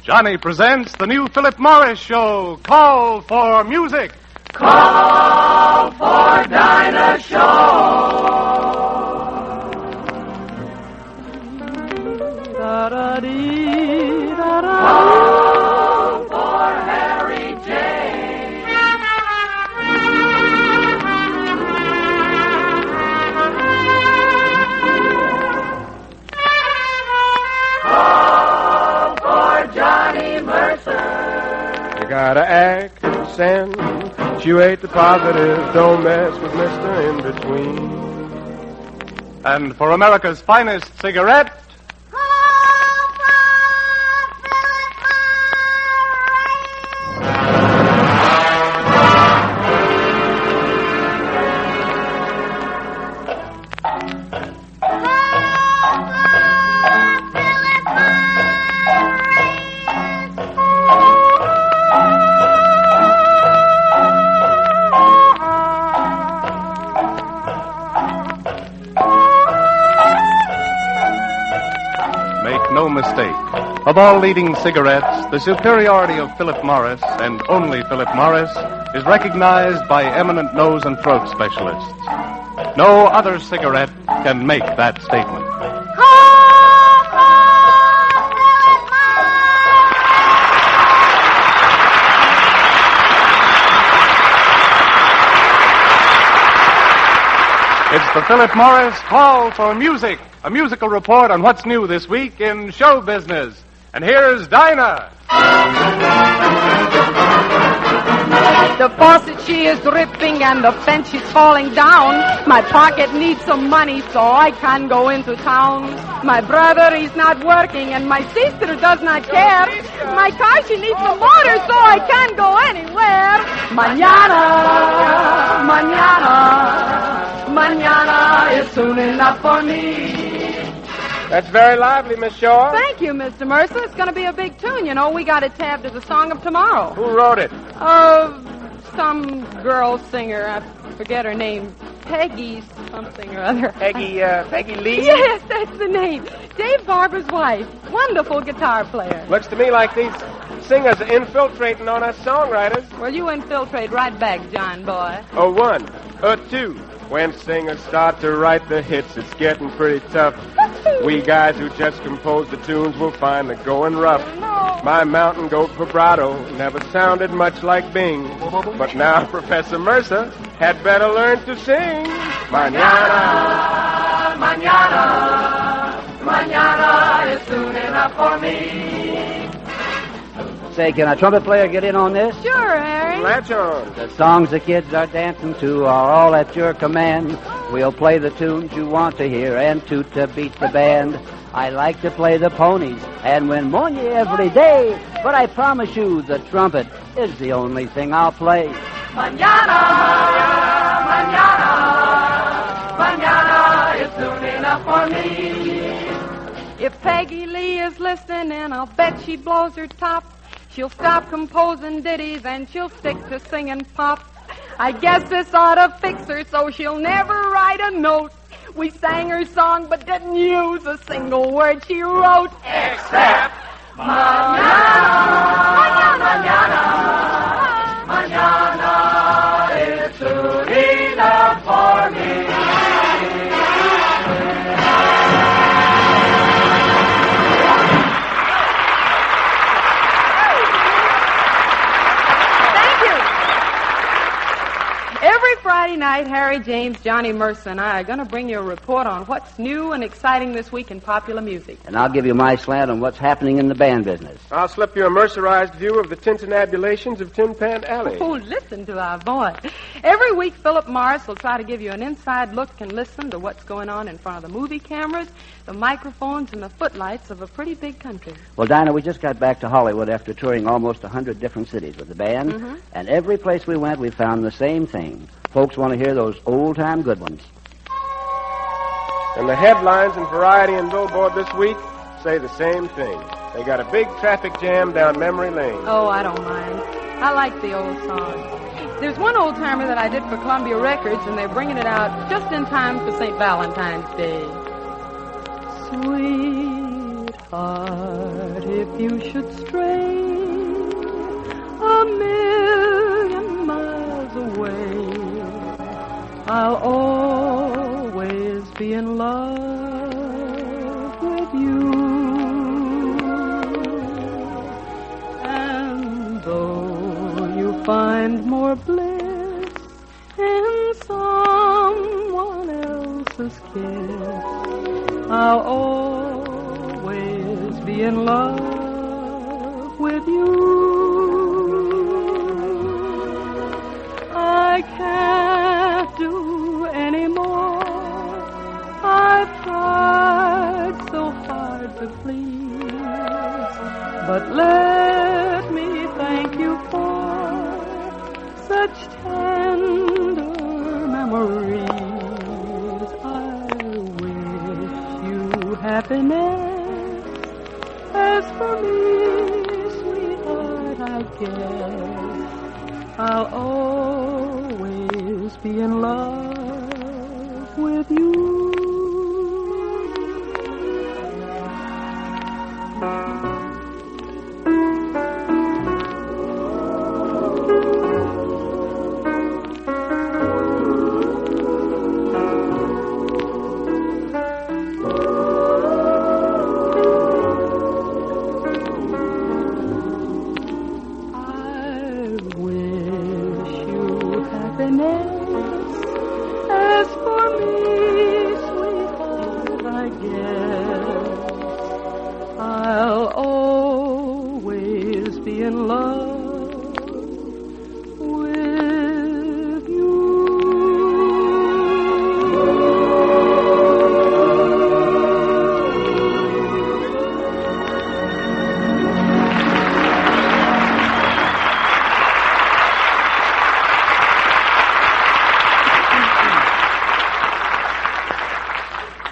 Johnny presents the new Philip Morris show, Call for Music. Call for DINAH Show. Call for Harry J. Call for Johnny Mercer. You gotta accentuate the positive. Don't mess with Mr. In Between. And for America's finest cigarette, no mistake. Of all leading cigarettes, the superiority of Philip Morris, and only Philip Morris, is recognized by eminent nose and throat specialists. No other cigarette can make that statement. It's the Philip Morris Call for Music, a musical report on what's new this week in show business. And here's Dinah. The faucet, she is dripping, and the fence, she's falling down. My pocket needs some money, so I can't go into town. My brother, he's not working, and my sister does not care. My car, she needs some motor, so I can't go anywhere. Mañana, mañana, mañana is soon enough for me. That's very lively, Miss Shaw. Thank you, Mr. Mercer. It's going to be a big tune. You know, we got it tabbed as a song of tomorrow. Who wrote it? Some girl singer. I forget her name. Peggy something or other. Peggy Lee? Yes, that's the name. Dave Barber's wife. Wonderful guitar player. Looks to me like these singers are infiltrating on us songwriters. Well, you infiltrate right back, John boy. One, two. When singers start to write the hits, it's getting pretty tough. We guys who just compose the tunes will find the going rough. No. My mountain goat vibrato never sounded much like Bing. But now Professor Mercer had better learn to sing. Mañana, mañana, mañana is soon enough for me. Say, can a trumpet player get in on this? Sure, Harry. Latch on. The songs the kids are dancing to are all at your command. We'll play the tunes you want to hear and toot to beat the band. I like to play the ponies and win money every day, but I promise you the trumpet is the only thing I'll play. Mañana, mañana, mañana is soon enough for me. If Peggy Lee is listening, I'll bet she blows her top. She'll stop composing ditties and she'll stick to singing pop. I guess this ought to fix her so she'll never write a note. We sang her song but didn't use a single word she wrote. Except mañana, mañana, mañana is soon enough for me. Every Friday night, Harry, James, Johnny Mercer, and I are going to bring you a report on what's new and exciting this week in popular music. And I'll give you my slant on what's happening in the band business. I'll slip you a mercerized view of the tintinabulations of Tin Pan Alley. Oh, listen to our boy. Every week, Philip Morris will try to give you an inside look and listen to what's going on in front of the movie cameras, the microphones, and the footlights of a pretty big country. Well, Dinah, we just got back to Hollywood after touring almost 100 different cities with the band. Mm-hmm. And every place we went, we found the same thing. Folks want to hear those old-time good ones. And the headlines in Variety and Billboard this week say the same thing. They got a big traffic jam down memory lane. Oh, I don't mind. I like the old songs. There's one old-timer that I did for Columbia Records, and they're bringing it out just in time for St. Valentine's Day. Sweetheart, if you should stray 1,000,000 miles away, I'll always be in love with you. And though you find more bliss in someone else's kiss, I'll always be in love with you. I can't do any more. I've tried so hard to please, but let me thank you for such tender memories. I wish you happiness. As for me, sweetheart, I guess I'll always be in love with you. As for me, sweetheart, I guess I'll always be in love with you.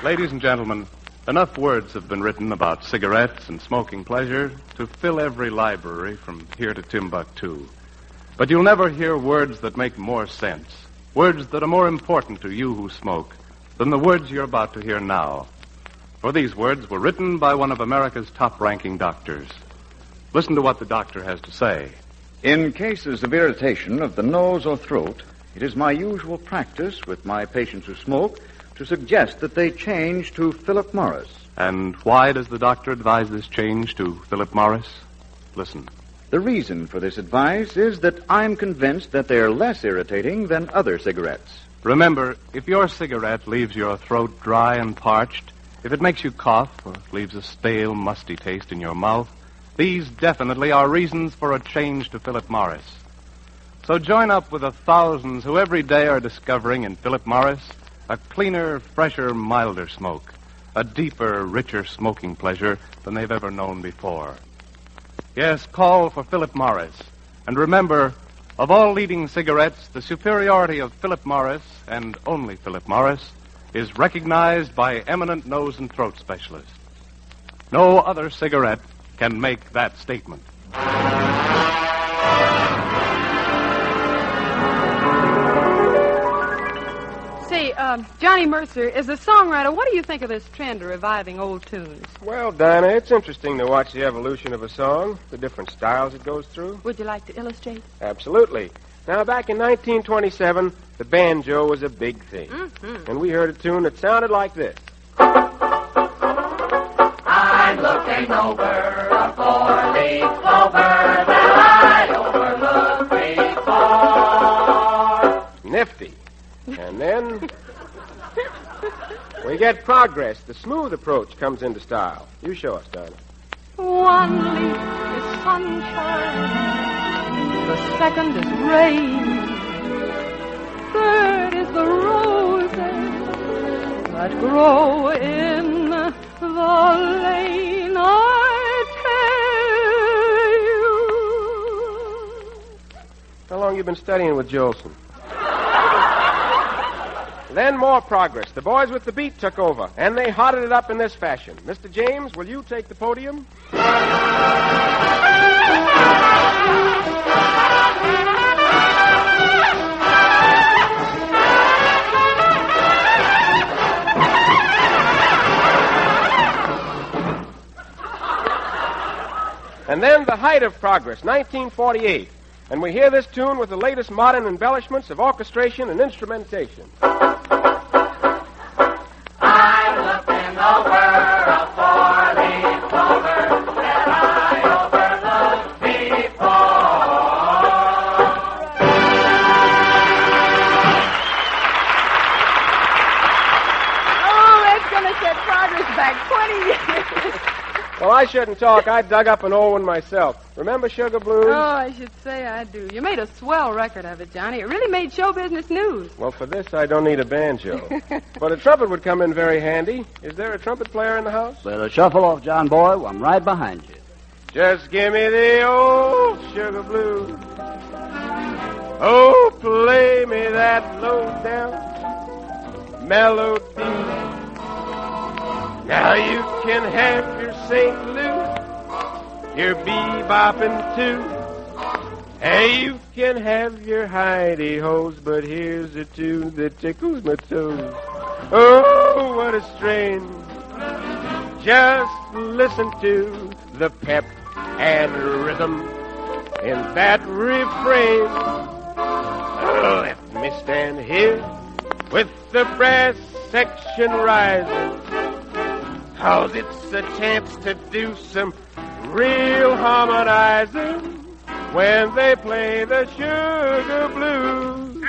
Ladies and gentlemen, enough words have been written about cigarettes and smoking pleasure to fill every library from here to Timbuktu. But you'll never hear words that make more sense, words that are more important to you who smoke, than the words you're about to hear now. For these words were written by one of America's top-ranking doctors. Listen to what the doctor has to say. In cases of irritation of the nose or throat, it is my usual practice with my patients who smoke to suggest that they change to Philip Morris. And why does the doctor advise this change to Philip Morris? Listen. The reason for this advice is that I'm convinced that they're less irritating than other cigarettes. Remember, if your cigarette leaves your throat dry and parched, if it makes you cough or leaves a stale, musty taste in your mouth, these definitely are reasons for a change to Philip Morris. So join up with the thousands who every day are discovering in Philip Morris a cleaner, fresher, milder smoke, a deeper, richer smoking pleasure than they've ever known before. Yes, call for Philip Morris. And remember, of all leading cigarettes, the superiority of Philip Morris, and only Philip Morris, is recognized by eminent nose and throat specialists. No other cigarette can make that statement. Say, Johnny Mercer, as a songwriter, what do you think of this trend of reviving old tunes? Well, Dinah, it's interesting to watch the evolution of a song, the different styles it goes through. Would you like to illustrate? Absolutely. Now, back in 1927, the banjo was a big thing. Mm-hmm. And we heard a tune that sounded like this. I'm looking over a four-leaf clover that I overlooked before. Nifty. And then we get progress. The smooth approach comes into style. You show us, Dinah. One leaf is sunshine, the second is rain, third is the roses that grow in the lane. I tell you. How long you been studying with Jolson? Then more progress. The boys with the beat took over, and they hotted it up in this fashion. Mr. James, will you take the podium? Then the height of progress, 1948. And we hear this tune with the latest modern embellishments of orchestration and instrumentation. I'm looking over a four-leaf clover that I overlooked before. Oh, that's going to set progress back 20 years. Well, I shouldn't talk. I dug up an old one myself. Remember Sugar Blues? Oh, I should say I do. You made a swell record of it, Johnny. It really made show business news. Well, for this, I don't need a banjo. But a trumpet would come in very handy. Is there a trumpet player in the house? Better shuffle off, John Boy. I'm right behind you. Just give me the old Sugar Blues. Oh, play me that low-down melody. Now you can have your St. Louis, your bebopping too. Hey, you can have your hidey-hos, but here's a tune that tickles my toes. Oh, what a strain. Just listen to the pep and rhythm in that refrain. Oh, let me stand here with the brass section rising, 'cause it's a chance to do some real harmonizing when they play the Sugar Blues.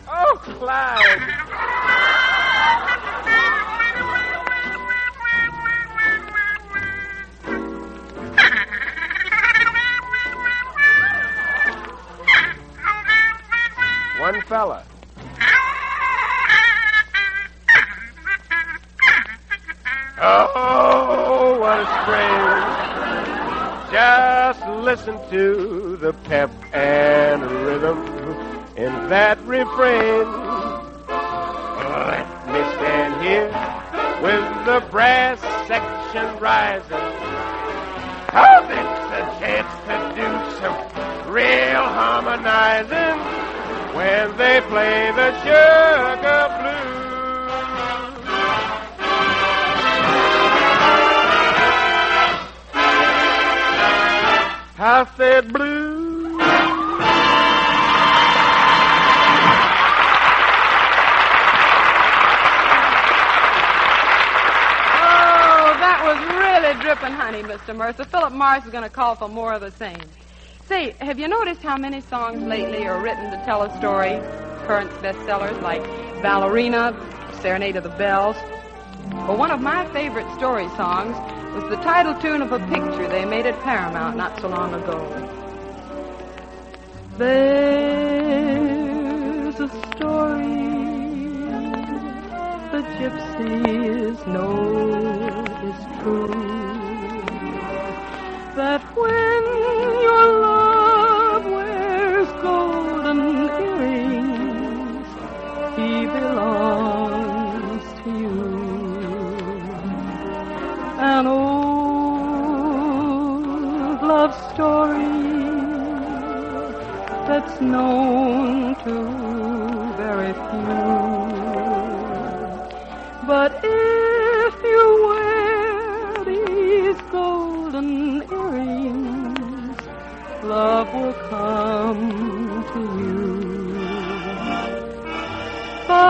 Oh, Clyde. One fella. Oh, what a strain. Just listen to the pep and rhythm in that refrain. Let me stand here with the brass section rising, 'cause it's a chance to do some real harmonizing when they play the Sugar Blues. I said blue. Oh, that was really dripping honey, Mr. Mercer. Philip Morris is going to call for more of the same. Say, have you noticed how many songs lately are written to tell a story? Current bestsellers like Ballerina, Serenade of the Bells. Well, one of my favorite story songs was the title tune of a picture they made at Paramount not so long ago. There's a story the gypsies know is true, that when your love wears golden earrings, he belongs to you. An old love story that's known to very few. But if you wear these golden earrings, love will come to you. By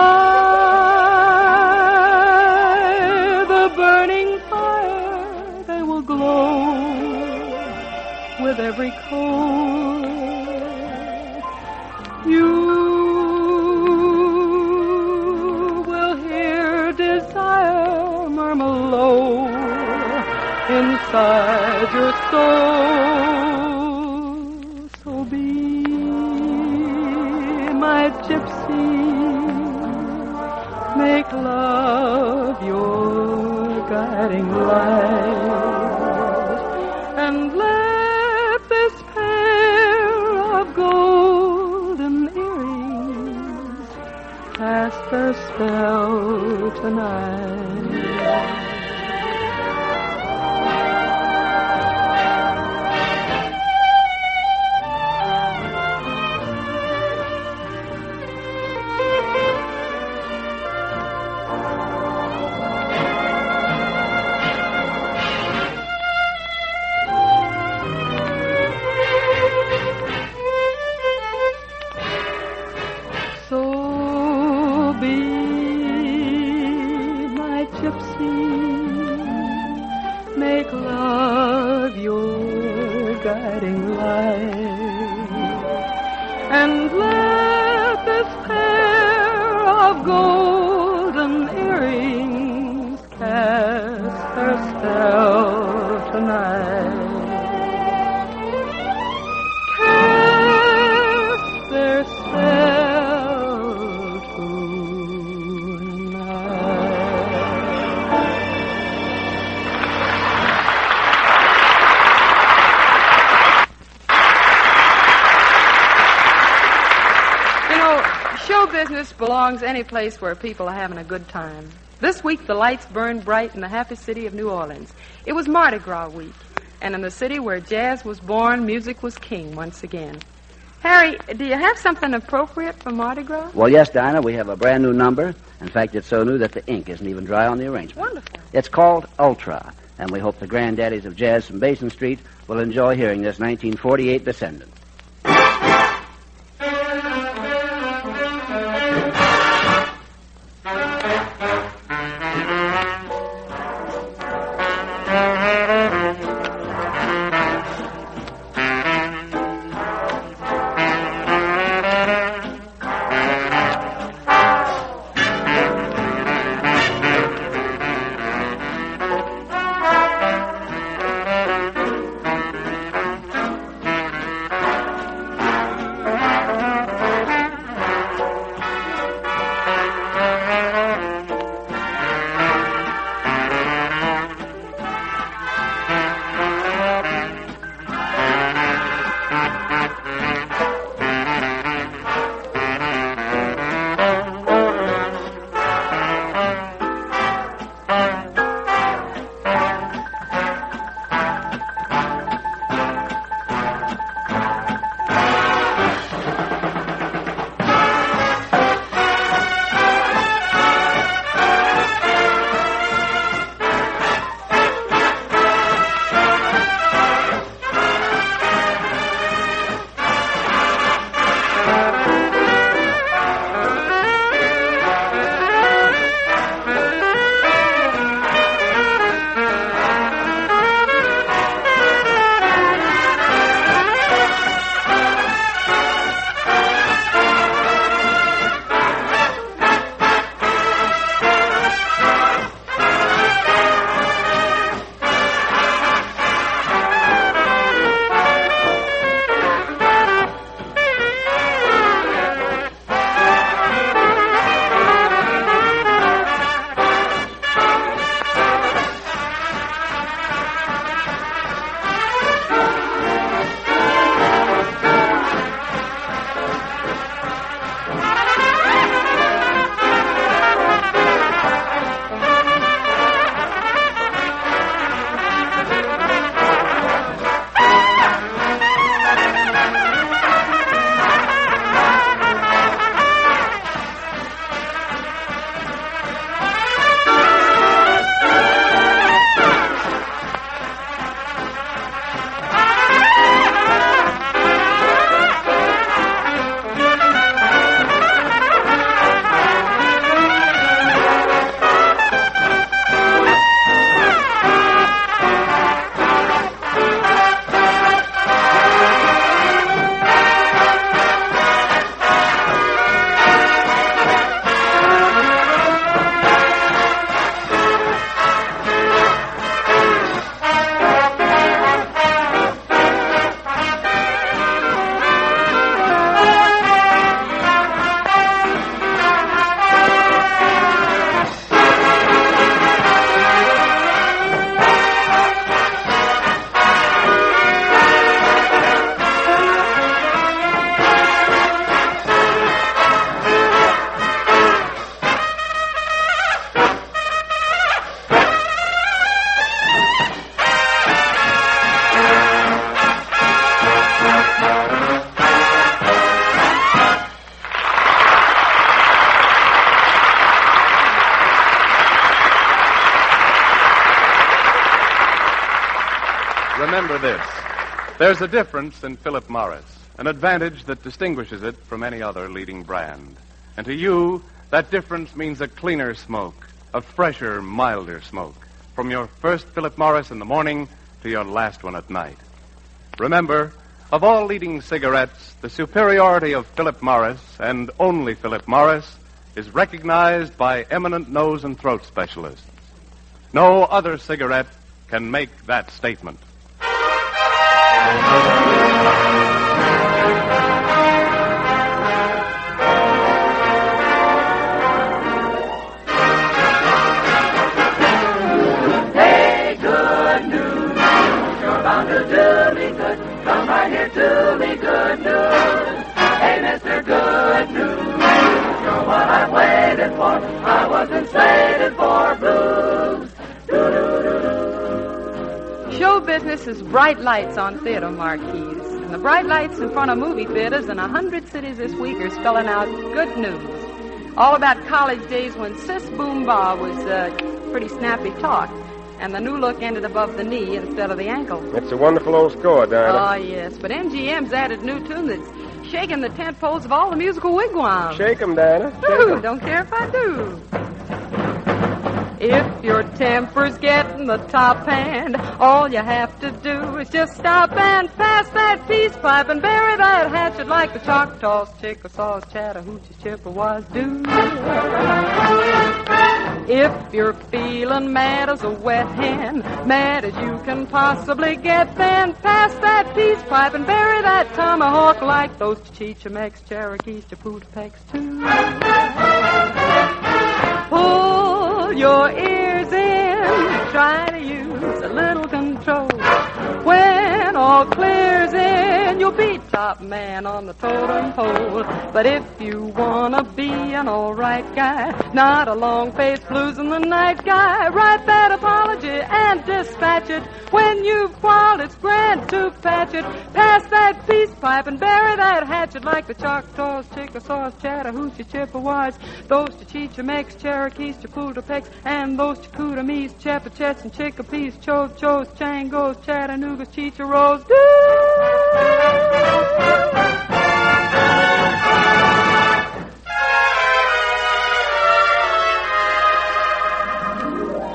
the burning fire, they will glow with every coal. You will hear desire murmur low inside your soul. So be my gypsy, make love your guiding light, and let this pair of golden earrings cast their spell tonight. make love your guiding light, and let this pair of golden earrings cast their spell tonight. Cast their spell tonight. Show business belongs any place where people are having a good time. This week, the lights burned bright in the happy city of New Orleans. It was Mardi Gras week, and in the city where jazz was born, music was king once again. Harry, do you have something appropriate for Mardi Gras? Well, yes, Dinah, we have a brand new number. In fact, it's so new that the ink isn't even dry on the arrangement. Wonderful. It's called Ultra, and we hope the granddaddies of jazz from Basin Street will enjoy hearing this 1948 descendant. Remember this. There's a difference in Philip Morris, an advantage that distinguishes it from any other leading brand. And to you, that difference means a cleaner smoke, a fresher, milder smoke. from your first Philip Morris in the morning to your last one at night. Remember, of all leading cigarettes, the superiority of Philip Morris, and only Philip Morris, is recognized by eminent nose and throat specialists. No other cigarette can make that statement. Hey, good news, you're bound to do me good. Come right here to me, good news. Hey, Mr. Good News, you're what I've waited for. I wasn't slated for blues. Show business is bright lights on theater marquees. And the bright lights in front of movie theaters in 100 cities this week are spelling out good news. All about college days when Sis Boom Ba was pretty snappy talk. And the new look ended above the knee instead of the ankle. It's a wonderful old score, Dinah. Oh, yes. But MGM's added a new tune that's shaking the tent poles of all the musical wigwams. Shake 'em, Dinah. Shake Ooh, 'em. don't care if I do. If your temper's getting the top hand, all you have to do is just stop and pass that peace pipe and bury that hatchet like the Choctaws, Chickasaws, Chattahoochees, Chippewas do. If you're feeling mad as a wet hen, mad as you can possibly get, then pass that peace pipe and bury that tomahawk like those Chechemex, Cherokees, Chapultepec's too. Pull your ears in, try to use a little control. When all clears in, you'll be top man on the totem pole. But if you wanna be an alright guy, not a long-faced blues in the night guy, write that apology and dispatch it. When you've quarreled, it's grand to patch it. Pass that peace pipe and bury that hatchet like the Choctaws, Chickasaws, Chattahoochees, Chippewas, those Chechemex, Cherokees, Chapultepec's, and those Chicoutamis, Chepachets, and Chickapees, Chos, Changos, Chattanoogas, Chicharros.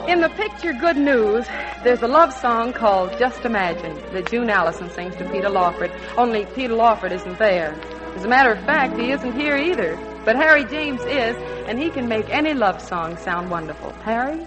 In the picture Good News, there's a love song called Just Imagine that June Allison sings to Peter Lawford, only Peter Lawford isn't there. As a matter of fact, he isn't here either. But Harry James is, and he can make any love song sound wonderful. Harry?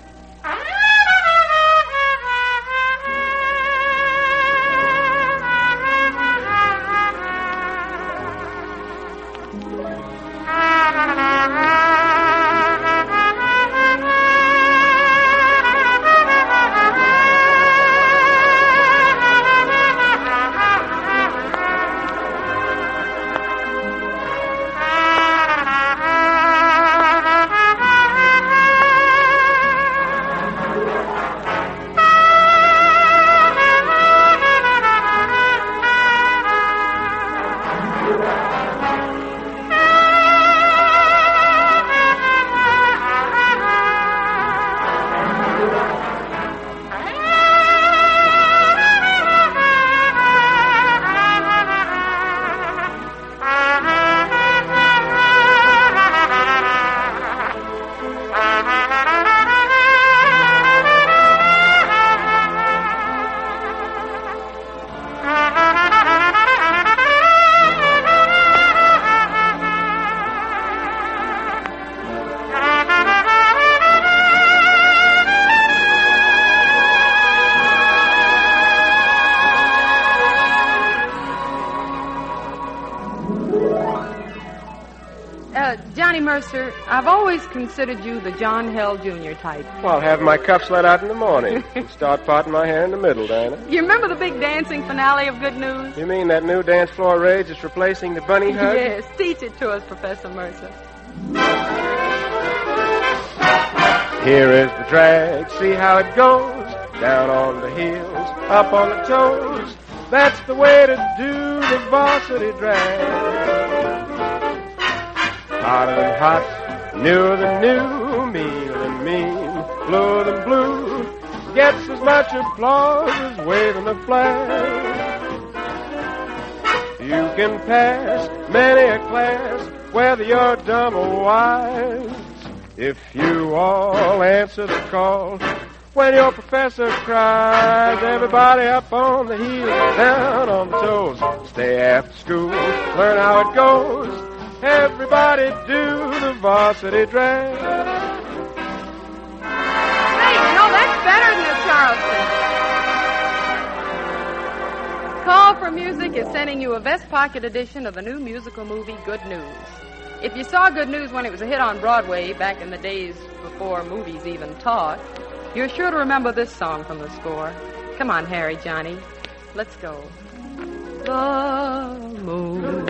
Johnny Mercer, I've always considered you the John Hell Jr. type. Well, I'll have my cuffs let out in the morning and start parting my hair in the middle, Dinah. You remember the big dancing finale of Good News? You mean that new dance floor rage that's replacing the bunny hug? Yes, teach it to us, Professor Mercer. Here is the drag, see how it goes. Down on the heels, up on the toes. That's the way to do the varsity drag. Hotter than hot, newer than new, meaner than mean, bluer than blue. Gets as much applause as waving a flag. You can pass many a class, whether you're dumb or wise. If you all answer the call, when your professor cries. Everybody up on the heels, down on the toes. Stay after school, learn how it goes. Everybody do the varsity dress. Hey, that's better than the Charleston. Call for Music is sending you a vest pocket edition of the new musical movie, Good News. If you saw Good News when it was a hit on Broadway back in the days before movies even taught, you're sure to remember this song from the score. Come on, Harry, Johnny. Let's go. The moon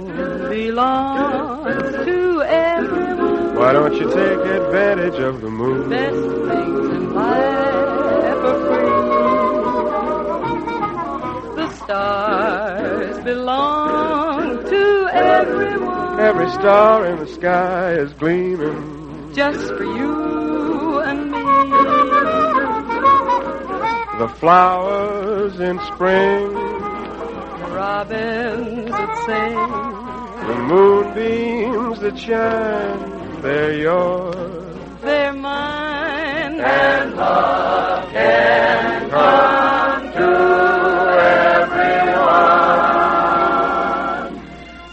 belongs to everyone. Why don't you take advantage of the moon? Best things in life are free. The stars belong to everyone. Every star in the sky is gleaming just for you and me. The flowers in spring, The robins that sing, the moonbeams that shine, they're yours. they're mine. And love can come to everyone.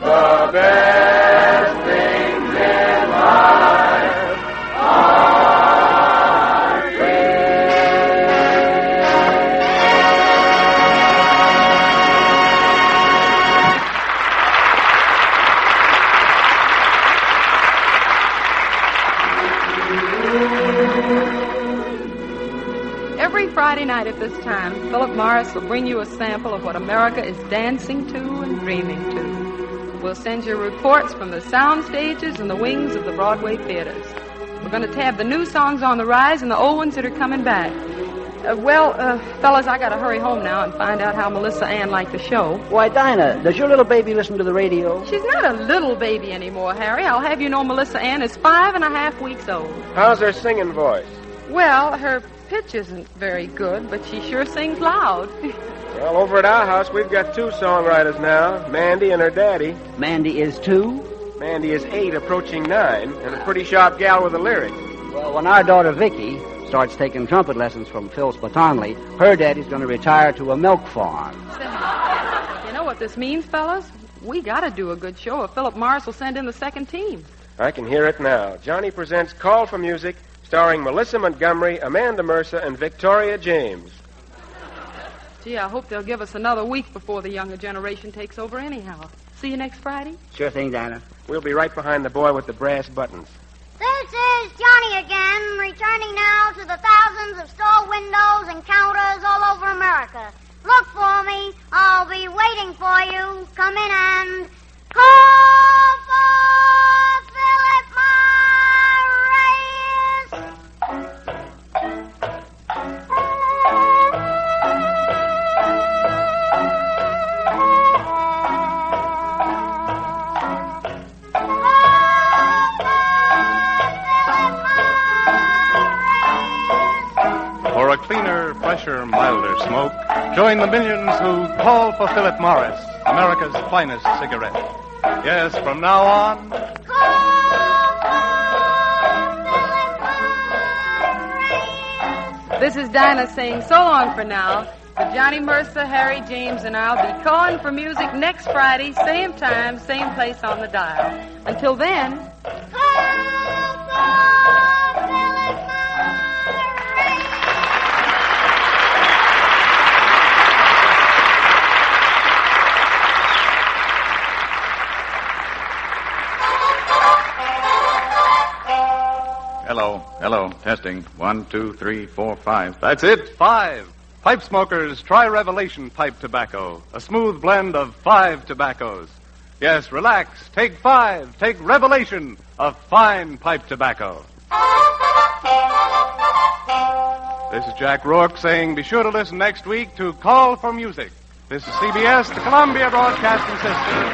The best things in life are Every Friday night at this time, Philip Morris will bring you a sample of what America is dancing to and dreaming to. We'll send you reports from the sound stages and the wings of the Broadway theaters. We're going to tab the new songs on the rise and the old ones that are coming back. Fellas, I got to hurry home now and find out how Melissa Ann liked the show. Why, Dinah, does your little baby listen to the radio? She's not a little baby anymore, Harry. I'll have you know Melissa Ann is 5.5 weeks old. How's her singing voice? Well, her pitch isn't very good, but she sure sings loud. Well, over at our house, we've got 2 songwriters now, Mandy and her daddy. Mandy is 2? Mandy is 8, approaching 9, and a pretty sharp gal with a lyric. Well, when our daughter Vicky starts taking trumpet lessons from Phil Spatonley, her daddy's going to retire to a milk farm. You know what this means, fellas? We got to do a good show, or Philip Morris will send in the second team. I can hear it now. Johnny presents Call for Music, starring Melissa Montgomery, Amanda Mercer, and Victoria James. Gee, I hope they'll give us another week before the younger generation takes over anyhow. See you next Friday? Sure thing, Dinah. We'll be right behind the boy with the brass buttons. This is Johnny again, returning now to the thousands of store windows and counters all over America. Look for me. I'll be waiting for you. Come in and call for Philip For a cleaner, fresher, milder smoke, join the millions who call for Philip Morris, America's finest cigarette. Yes, from now on, This is Dinah saying so long for now. For Johnny Mercer, Harry James, and I'll be calling for music next Friday, same time, same place on the dial. Until then... Hello. Testing. 1, 2, 3, 4, 5. that's it, 5. Pipe smokers, try Revelation pipe tobacco, a smooth blend of 5 tobaccos. Yes, relax, take 5, take Revelation of fine pipe tobacco. This is Jack Rourke saying be sure to listen next week to Call for Music. This is CBS, the Columbia Broadcasting System.